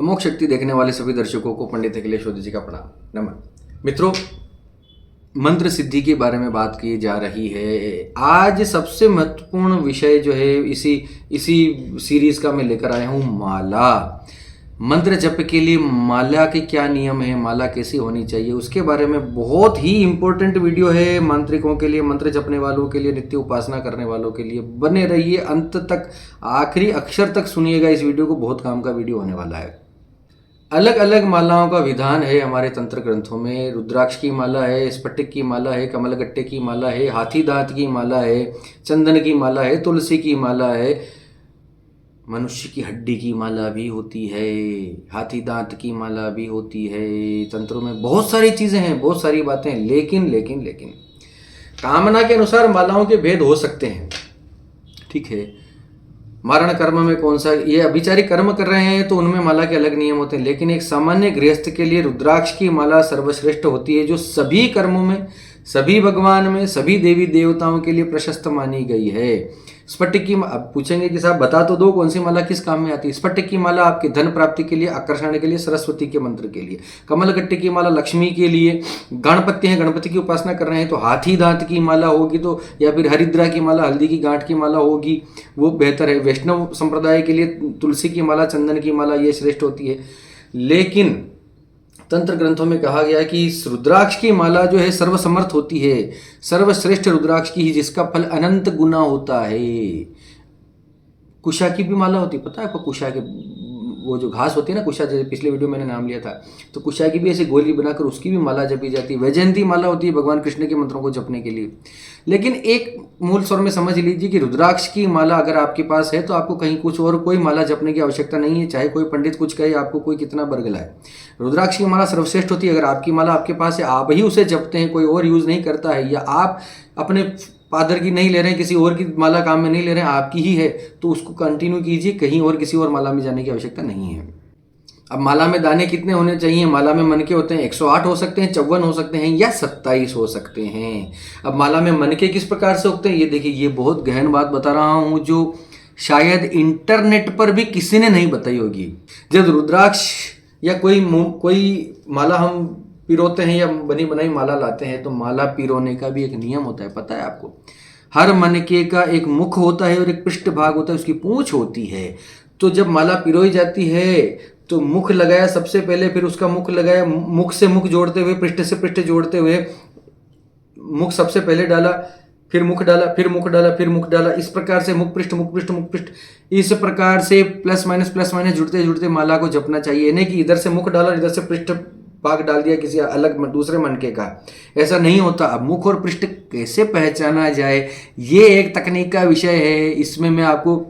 अमोघ शक्ति देखने वाले सभी दर्शकों को पंडित अखिलेश जी का प्रणाम। नमन मित्रों, मंत्र सिद्धि के बारे में बात की जा रही है। आज सबसे महत्वपूर्ण विषय जो है इसी सीरीज का मैं लेकर आया हूँ, माला। मंत्र जप के लिए माला के क्या नियम है, माला कैसी होनी चाहिए, उसके बारे में बहुत ही इंपॉर्टेंट वीडियो है मांत्रिकों के लिए, मंत्र जपने वालों के लिए, नित्य उपासना करने वालों के लिए। बने रहिए अंत तक, आखिरी अक्षर तक सुनिएगा इस वीडियो को, बहुत काम का वीडियो होने वाला है। अलग अलग मालाओं का विधान है हमारे तंत्र ग्रंथों में। रुद्राक्ष की माला है, स्फटिक की माला है, कमलगट्टे की माला है, हाथी दांत की माला है, चंदन की माला है, तुलसी की माला है, मनुष्य की हड्डी की माला भी होती है, हाथी दांत की माला भी होती है। तंत्रों में बहुत सारी चीजें हैं, बहुत सारी बातें हैं, लेकिन कामना के अनुसार मालाओं के भेद हो सकते हैं। ठीक है, मारण कर्म में कौन सा, ये अभिचारी कर्म कर रहे हैं तो उनमें माला के अलग नियम होते हैं, लेकिन एक सामान्य गृहस्थ के लिए रुद्राक्ष की माला सर्वश्रेष्ठ होती है, जो सभी कर्मों में, सभी भगवान में, सभी देवी देवताओं के लिए प्रशस्त मानी गई है। स्फटिक की, अब पूछेंगे कि साहब बता तो दो कौन सी माला किस काम में आती है। स्फटिक की माला आपके धन प्राप्ति के लिए, आकर्षण के लिए, सरस्वती के मंत्र के लिए। कमलगट्टे की माला लक्ष्मी के लिए। गणपति हैं, गणपति की उपासना कर रहे हैं तो हाथी दांत की माला होगी, तो या फिर हरिद्रा की माला, हल्दी की गांठ की माला होगी, वो बेहतर है। वैष्णव संप्रदाय के लिए तुलसी की माला, चंदन की माला, ये श्रेष्ठ होती है। लेकिन तंत्र ग्रंथों में कहा गया कि रुद्राक्ष की माला जो है सर्वसमर्थ होती है, सर्वश्रेष्ठ रुद्राक्ष की ही, जिसका फल अनंत गुना होता है। कुशा की भी माला होती है, पता है आपको? कुशा के वो जो घास होती है ना, कुशा, जैसे पिछले वीडियो मैंने नाम लिया था, तो कुशा की भी ऐसी गोली बनाकर उसकी भी माला जपी जाती है। वैजयंती माला होती है भगवान कृष्ण के मंत्रों को जपने के लिए। लेकिन एक मूल स्वर में समझ लीजिए कि रुद्राक्ष की माला अगर आपके पास है तो आपको कहीं कुछ और कोई माला जपने की आवश्यकता नहीं है, चाहे कोई पंडित कुछ कहे, आपको कोई कितना बरगलाए। रुद्राक्ष की माला सर्वश्रेष्ठ होती है। अगर आपकी माला आपके पास है, आप ही उसे जपते हैं, कोई और यूज नहीं करता है, या आप अपने फादर की नहीं ले रहे हैं, किसी और की माला काम में नहीं ले रहे हैं, आपकी ही है, तो उसको कंटिन्यू कीजिए, कहीं और किसी और माला में जाने की आवश्यकता नहीं है। अब माला में दाने कितने होने चाहिए? माला में मनके होते हैं 108 हो सकते हैं, 54 हो सकते हैं, या 27 हो सकते हैं। अब माला में मनके किस प्रकार से होते हैं, ये देखिए, ये बहुत गहन बात बता रहा हूं जो शायद इंटरनेट पर भी किसी ने नहीं बताई होगी। जब रुद्राक्ष या कोई माला हम पिरोते हैं या बनी बनाई माला लाते हैं, तो माला पिरोने का भी एक नियम होता है, पता है आपको? हर मनके का एक मुख होता है और एक पृष्ठ भाग होता है, उसकी पूंछ होती है। तो जब माला पिरोई जाती है तो मुख लगाया सबसे पहले, फिर उसका मुख लगाया, मुख से मुख जोड़ते हुए, पृष्ठ से पृष्ठ जोड़ते हुए, मुख सबसे पहले डाला, फिर मुख डाला, फिर मुख डाला, फिर मुख डाला, इस प्रकार से मुख पृष्ठ, मुख पृष्ठ, मुख पृष्ठ, इस प्रकार से प्लस माइनस जुड़ते जुड़ते माला को जपना चाहिए। नहीं कि इधर से मुख डाला, इधर से पृष्ठ भाग डाल दिया किसी अलग दूसरे मनके का, ऐसा नहीं होता। अब मुख और पृष्ठ कैसे पहचाना जाए, ये एक तकनीक का विषय है। इसमें मैं आपको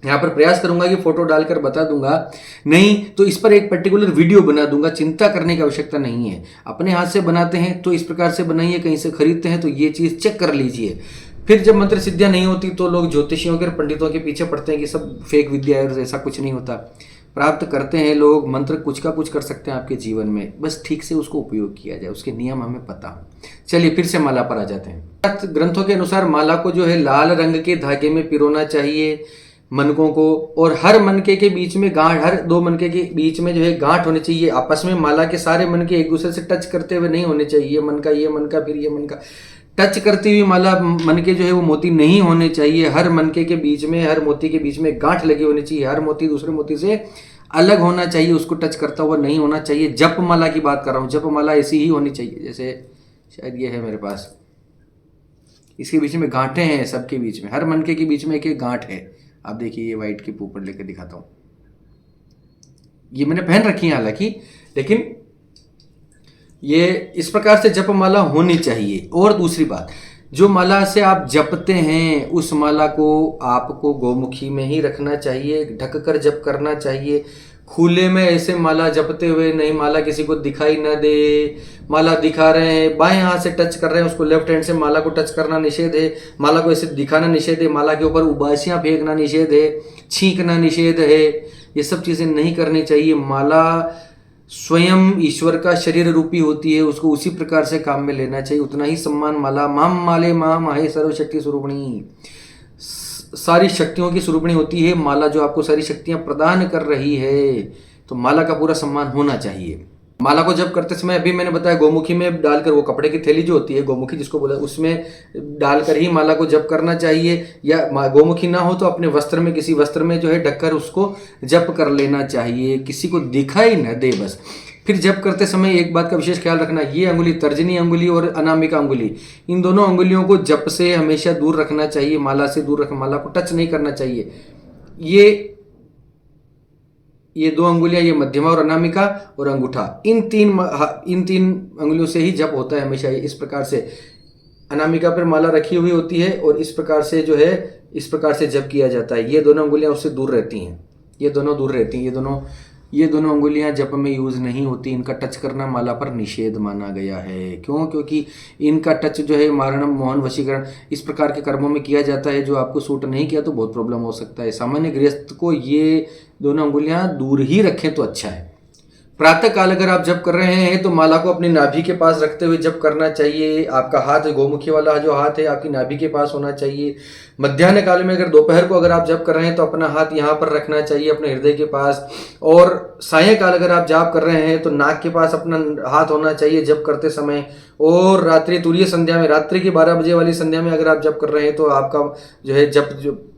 यहाँ पर प्रयास करूंगा कि फोटो डालकर बता दूंगा, नहीं तो इस पर एक पर्टिकुलर वीडियो बना दूंगा। चिंता करने की आवश्यकता नहीं है। अपने हाथ से बनाते हैं तो इस प्रकार से बनाइए, कहीं से खरीदते हैं तो ये चीज़ चेक कर लीजिए। फिर जब मंत्र सिद्धियां नहीं होती तो लोग ज्योतिषियों के, पंडितों के पीछे पड़ते हैं कि सब फेक विद्या है, और ऐसा कुछ नहीं होता। प्राप्त करते हैं लोग, मंत्र कुछ का कुछ कर सकते हैं आपके जीवन में, बस ठीक से उसको उपयोग किया जाए, उसके नियम हमें पता हो। चलिए फिर से माला पर आ जाते हैं। ग्रंथों के अनुसार माला को जो है लाल रंग के धागे में पिरोना चाहिए मनकों को, और हर मनके के बीच में गांठ, हर दो मनके के बीच में जो है गांठ होनी चाहिए। आपस में माला के सारे मनके एक दूसरे से टच करते हुए नहीं होने चाहिए। मन का ये मन का, फिर ये मन का, टच करती हुई माला मनके जो है वो मोती नहीं होने चाहिए। हर मनके के बीच में, हर मोती के बीच में गांठ लगी होनी चाहिए। हर मोती दूसरे मोती से अलग होना चाहिए, उसको टच करता हुआ नहीं होना चाहिए। जप माला की बात कर रहा हूँ, जप माला ऐसी ही होनी चाहिए, जैसे शायद ये है मेरे पास, इसके बीच में गांठें हैं, सबके बीच में, हर मनके के बीच में एक एक गांठ है। आप देखिए, ये वाइट के ऊपर लेकर दिखाता हूँ, ये मैंने पहन रखी है हालांकि, लेकिन ये इस प्रकार से जप माला होनी चाहिए। और दूसरी बात, जो माला से आप जपते हैं उस माला को आपको गोमुखी में ही रखना चाहिए, ढक कर जप करना चाहिए। खुले में ऐसे माला जपते हुए नहीं, माला किसी को दिखाई ना दे। माला दिखा रहे हैं, बाएं हाथ से टच कर रहे हैं, उसको लेफ्ट हैंड से माला को टच करना निषेध है। माला को ऐसे दिखाना निषेध है। माला के ऊपर उबासियां फेंकना निषेध है, छींकना निषेध है। ये सब चीजें नहीं करनी चाहिए। माला स्वयं ईश्वर का शरीर रूपी होती है, उसको उसी प्रकार से काम में लेना चाहिए, उतना ही सम्मान माला। माम माले माम आहे सर्वशक्ति स्वरूपिणी, सारी शक्तियों की स्वरूपिणी होती है माला, जो आपको सारी शक्तियां प्रदान कर रही है। तो माला का पूरा सम्मान होना चाहिए। माला को जप करते समय अभी मैंने बताया गौमुखी में डालकर, वो कपड़े की थैली जो होती है गौमुखी जिसको बोला, उसमें डालकर ही माला को जप करना चाहिए। या गौमुखी ना हो तो अपने वस्त्र में, किसी वस्त्र में जो है ढककर उसको जप कर लेना चाहिए, किसी को दिखाई न दे बस। फिर जप करते समय एक बात का विशेष ख्याल रखना, ये अंगुली, तर्जनी अंगुली और अनामिका अंगुली, इन दोनों अंगुलियों को जप से हमेशा दूर रखना चाहिए, माला से दूर रखना, माला को टच नहीं करना चाहिए। ये दो अंगुलियां, ये मध्यमा और अनामिका और अंगूठा, इन तीन अंगुलियों से ही जप होता है हमेशा। इस प्रकार से अनामिका पर माला रखी हुई होती है और इस प्रकार से जो है, इस प्रकार से जप किया जाता है। ये दोनों अंगुलियां उससे दूर रहती हैं, ये दोनों दूर रहती हैं, ये दोनों अंगुलियां जप में यूज़ नहीं होती। इनका टच करना माला पर निषेध माना गया है। क्यों? क्योंकि इनका टच जो है मारणम, मोहन, वशीकरण, इस प्रकार के कर्मों में किया जाता है, जो आपको सूट नहीं किया तो बहुत प्रॉब्लम हो सकता है। सामान्य गृहस्थ को ये दोनों अंगुलियां दूर ही रखें तो अच्छा है। प्रातः काल अगर आप जप कर रहे हैं तो माला को अपनी नाभि के पास रखते हुए जप करना चाहिए। आपका हाथ, गौमुखी वाला जो हाथ है, आपकी नाभि के पास होना चाहिए। मध्याह्न काल में, अगर दोपहर को अगर आप जप कर रहे हैं तो अपना हाथ यहाँ पर रखना चाहिए, अपने हृदय के पास। और सायंकाल अगर आप जाप कर रहे हैं तो नाक के पास अपना हाथ होना चाहिए जप करते समय। और रात्रि तुरीय संध्या में, रात्रि के 12 बजे वाली संध्या में अगर आप जप कर रहे हैं तो आपका जो है जप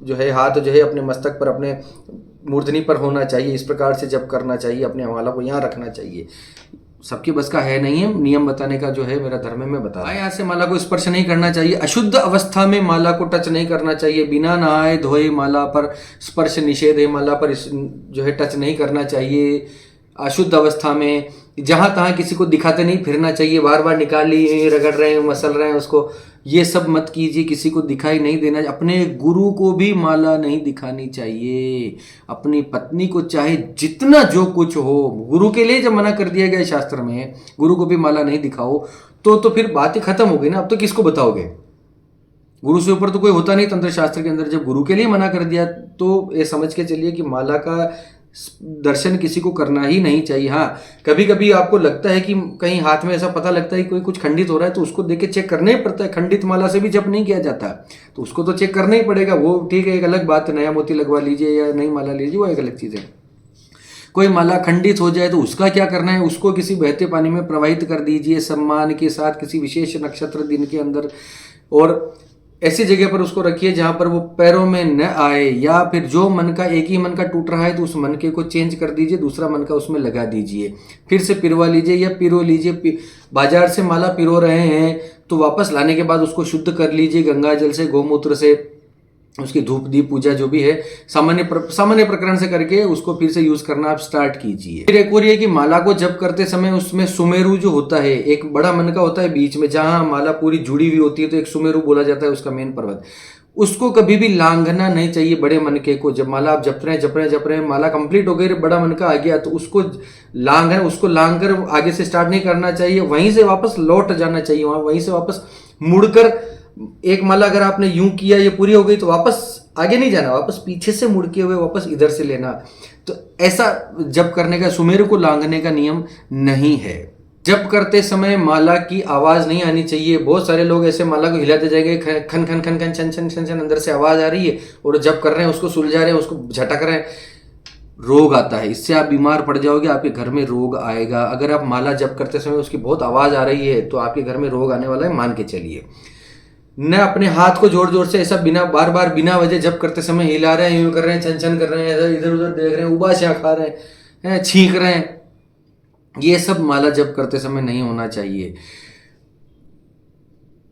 जो है हाथ जो है अपने मस्तक पर, अपने मूर्धनी पर होना चाहिए। इस प्रकार से जप करना चाहिए, अपने माला को यहाँ रखना चाहिए। सबके बस का है नहीं है, नियम बताने का जो है मेरा धर्म है, मैं बता रहा हूं। यहाँ से माला को स्पर्श नहीं करना चाहिए। अशुद्ध अवस्था में माला को टच नहीं करना चाहिए। बिना नहाए धोए माला पर स्पर्श निषेध है। माला पर जो है टच नहीं करना चाहिए। अशुद्ध अवस्था में जहाँ तहाँ किसी को दिखाते नहीं फिरना चाहिए। बार बार निकाल लिए, रगड़ रहे हैं, मसल रहे हैं उसको, ये सब मत कीजिए। किसी को दिखाई नहीं देना। अपने गुरु को भी माला नहीं दिखानी चाहिए। अपनी पत्नी को चाहे जितना जो कुछ हो, गुरु के लिए जब मना कर दिया गया शास्त्र में, गुरु को भी माला नहीं दिखाओ, तो फिर बात ही खत्म हो गई ना। अब तो किसको बताओगे? गुरु से ऊपर तो कोई होता नहीं तंत्र शास्त्र के अंदर। जब गुरु के लिए मना कर दिया तो ये समझ के चलिए कि माला का दर्शन किसी को करना ही नहीं चाहिए। हाँ, कभी कभी आपको लगता है कि कहीं हाथ में ऐसा पता लगता है कि कोई कुछ खंडित हो रहा है तो उसको देख के चेक करना ही पड़ता है। खंडित माला से भी जप नहीं किया जाता तो उसको तो चेक करना ही पड़ेगा। वो ठीक है, एक अलग बात है, नया मोती लगवा लीजिए या नई माला लीजिए, वो एक अलग चीज़ है। कोई माला खंडित हो जाए तो उसका क्या करना है? उसको किसी बहते पानी में प्रवाहित कर दीजिए सम्मान के साथ, किसी विशेष नक्षत्र दिन के अंदर, और ऐसी जगह पर उसको रखिए जहां पर वो पैरों में न आए। या फिर जो मन का, एक ही मन का टूट रहा है तो उस मन के को चेंज कर दीजिए, दूसरा मन का उसमें लगा दीजिए, फिर से पिरवा लीजिए या पिरो लीजिए। बाजार से माला पिरो रहे हैं तो वापस लाने के बाद उसको शुद्ध कर लीजिए गंगा जल से, गौमूत्र से, उसकी धूप दीप पूजा जो भी है सामान्य प्रकरण से करके उसको फिर से यूज करना आप स्टार्ट कीजिए। फिर एक और ये कि माला को जप करते समय उसमें सुमेरु जो होता है, एक बड़ा मन का होता है बीच में जहां माला पूरी जुड़ी हुई होती है, तो एक सुमेरु बोला जाता है उसका मेन पर्वत, उसको कभी भी लांघना नहीं चाहिए बड़े मन के को। जब माला आप जप रहे हैं, माला कंप्लीट हो गई, बड़ा मन का आ गया तो उसको लांघ कर आगे से स्टार्ट नहीं करना चाहिए। वहीं से वापस लौट जाना चाहिए, वहीं से वापस मुड़कर, एक माला अगर आपने यूं किया, ये पूरी हो गई तो वापस आगे नहीं जाना, वापस पीछे से मुड़ के हुए वापस इधर से लेना। तो ऐसा जप करने का, सुमेरु को लांघने का नियम नहीं है। जप करते समय माला की आवाज नहीं आनी चाहिए। बहुत सारे लोग ऐसे माला को हिलाते जाएंगे, खन खन खन खन छन छन छन छन अंदर से आवाज आ रही है और जप कर रहे हैं, उसको सुलझा रहे हैं, उसको झटक रहे हैं, रोग आता है। इससे आप बीमार पड़ जाओगे, आपके घर में रोग आएगा। अगर आप माला जप करते समय उसकी बहुत आवाज आ रही है तो आपके घर में रोग आने वाला है, मान के चलिए। न अपने हाथ को जोर जोर से ऐसा बार बार बिना वजह जप करते समय हिला रहे हैं, यूं कर रहे हैं, छन छन कर रहे हैं, इधर उधर देख रहे हैं, उबासियां खा रहे हैं, छींक रहे हैं, ये सब माला जप करते समय नहीं होना चाहिए।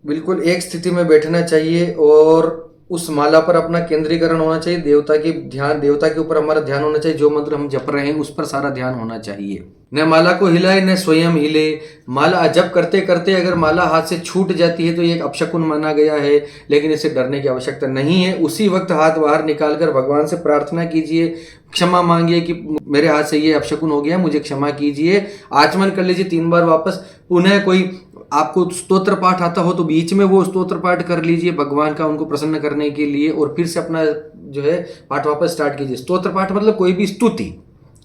बिल्कुल एक स्थिति में बैठना चाहिए और उस माला पर अपना केंद्रीकरण होना चाहिए। देवता के ऊपर हमारा ध्यान होना चाहिए। जो मंत्र हम जप रहे हैं उस पर सारा ध्यान होना चाहिए। न माला को हिलाए न स्वयं हिले। माला जप करते करते अगर माला हाथ से छूट जाती है तो ये एक अपशकुन माना गया है, लेकिन इससे डरने की आवश्यकता नहीं है। उसी वक्त हाथ बाहर निकालकर भगवान से प्रार्थना कीजिए, क्षमा मांगिए कि मेरे हाथ से ये अपशकुन हो गया, मुझे क्षमा कीजिए। आचमन कर लीजिए 3 बार वापस। पुनः कोई आपको स्तोत्र पाठ आता हो तो बीच में वो स्तोत्र पाठ कर लीजिए भगवान का, उनको प्रसन्न करने के लिए, और फिर से अपना जो है पाठ वापस स्टार्ट कीजिए। स्तोत्र पाठ मतलब कोई भी स्तुति,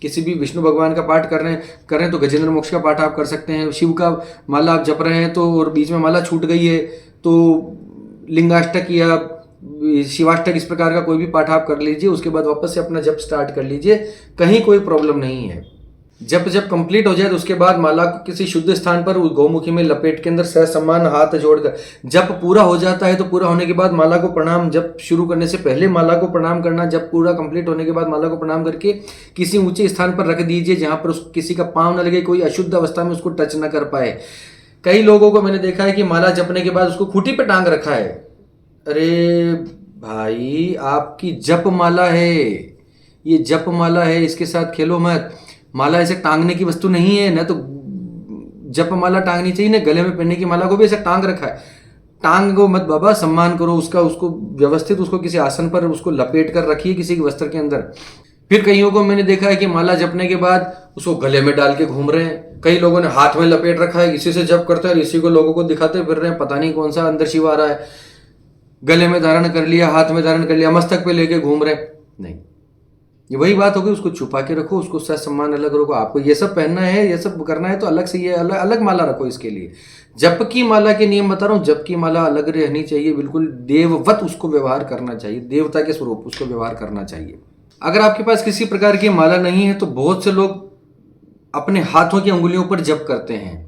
किसी भी विष्णु भगवान का पाठ कर रहे हैं तो गजेंद्र मोक्ष का पाठ आप कर सकते हैं। शिव का माला आप जप रहे हैं तो और बीच में माला छूट गई है तो लिंगाष्टक या शिवाष्टक, इस प्रकार का कोई भी पाठ आप कर लीजिए। उसके बाद वापस से अपना जप स्टार्ट कर लीजिए, कहीं कोई प्रॉब्लम नहीं है। जब जब कंप्लीट हो जाए तो उसके बाद माला को किसी शुद्ध स्थान पर गौमुखी में लपेट के अंदर ससम्मान हाथ जोड़कर, जब पूरा हो जाता है तो पूरा होने के बाद माला को प्रणाम, जब शुरू करने से पहले माला को प्रणाम करना, जब पूरा कंप्लीट होने के बाद माला को प्रणाम करके किसी ऊंचे स्थान पर रख दीजिए जहां पर किसी का पांव न लगे, कोई अशुद्ध अवस्था में उसको टच न कर पाए। कई लोगों को मैंने देखा है कि माला जपने के बाद उसको खूंटी पे टांग रखा है। अरे भाई, आपकी जप माला है, ये जप माला है, इसके साथ खेलो मत। माला ऐसे टांगने की वस्तु नहीं है, ना तो जप माला टांगनी चाहिए, ना गले में पहनने की माला को भी ऐसे टांग रखा है। टांगो मत बाबा, सम्मान करो उसका, उसको व्यवस्थित, उसको किसी आसन पर उसको लपेट कर रखिए किसी के वस्त्र के अंदर। फिर कईयों को मैंने देखा है कि माला जपने के बाद उसको गले में डाल के घूम रहे हैं। कई लोगों ने हाथ में लपेट रखा है, इसी से जप करते हैं, इसी को लोगों को दिखाते फिर रहे हैं, पता नहीं कौन सा अंदर शिव आ रहा है। गले में धारण कर लिया, हाथ में धारण कर लिया, मस्तक पे लेके घूम रहे। नहीं, ये वही बात होगी, उसको छुपा के रखो, उसको सम्मान अलग रखो। आपको ये सब पहनना है, ये सब करना है तो अलग से ये अलग अलग माला रखो इसके लिए। जप की माला के नियम बता रहा हूँ, जप की माला अलग रहनी चाहिए, बिल्कुल देववत उसको व्यवहार करना चाहिए, देवता के स्वरूप उसको व्यवहार करना चाहिए। अगर आपके पास किसी प्रकार की माला नहीं है तो बहुत से लोग अपने हाथों की उंगलियों पर जप करते हैं।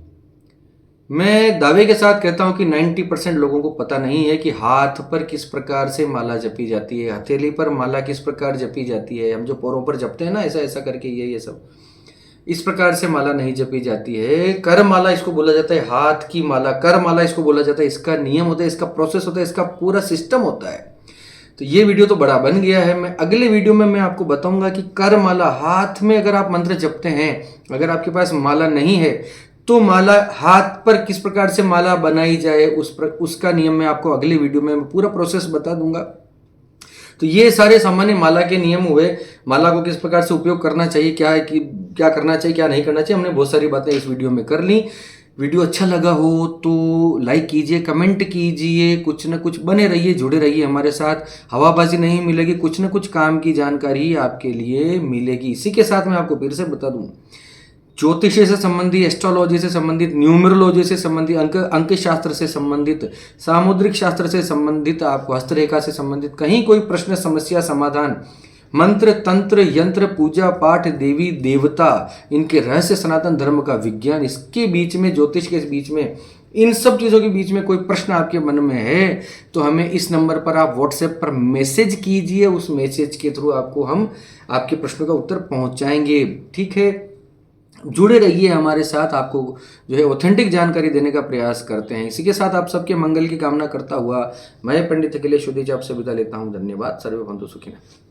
मैं दावे के साथ कहता हूं कि 90% लोगों को पता नहीं है कि हाथ पर किस प्रकार से माला जपी जाती है, हथेली पर माला किस प्रकार जपी जाती है। हम जो पैरों पर जपते हैं ना, ऐसा ऐसा करके ये सब, इस प्रकार से माला नहीं जपी जाती है। कर माला इसको बोला जाता है, हाथ की माला कर माला इसको बोला जाता है। इसका नियम होता है, इसका प्रोसेस होता है, इसका पूरा सिस्टम होता है। तो ये वीडियो तो बड़ा बन गया है। मैं अगले वीडियो में मैं आपको बताऊंगा कि कर माला, हाथ में अगर आप मंत्र जपते हैं, अगर आपके पास माला नहीं है तो माला हाथ पर किस प्रकार से माला बनाई जाए, उसका नियम मैं आपको अगले वीडियो में पूरा प्रोसेस बता दूंगा। तो ये सारे सामान्य माला के नियम हुए। माला को किस प्रकार से उपयोग करना चाहिए, क्या है कि क्या करना चाहिए, क्या नहीं करना चाहिए, हमने बहुत सारी बातें इस वीडियो में कर ली। वीडियो अच्छा लगा हो तो लाइक कीजिए, कमेंट कीजिए, कुछ ना कुछ बने रहिए, जुड़े रहिए हमारे साथ। हवाबाजी नहीं मिलेगी, कुछ ना कुछ काम की जानकारी आपके लिए मिलेगी। इसी के साथ मैं आपको फिर से बता दूं, ज्योतिष से संबंधित, एस्ट्रोलॉजी से संबंधित, न्यूमरोलॉजी से संबंधित, अंक शास्त्र से संबंधित, सामुद्रिक शास्त्र से संबंधित, आपको हस्तरेखा से संबंधित कहीं कोई प्रश्न, समस्या, समाधान, मंत्र, तंत्र, यंत्र, पूजा पाठ, देवी देवता, इनके रहस्य, सनातन धर्म का विज्ञान, इसके बीच में, ज्योतिष के बीच में, इन सब चीज़ों के बीच में कोई प्रश्न आपके मन में है तो हमें इस नंबर पर आप व्हाट्सएप पर मैसेज कीजिए। उस मैसेज के थ्रू आपको हम आपके प्रश्नों का उत्तर पहुंचाएंगे। ठीक है, जुड़े रहिए हमारे साथ, आपको जो है ऑथेंटिक जानकारी देने का प्रयास करते हैं। इसी के साथ आप सबके मंगल की कामना करता हुआ मैं पंडित अखिलेश शुद्धि आपसे विदा लेता हूँ। धन्यवाद। सर्वे भवन्तु सुखिनः।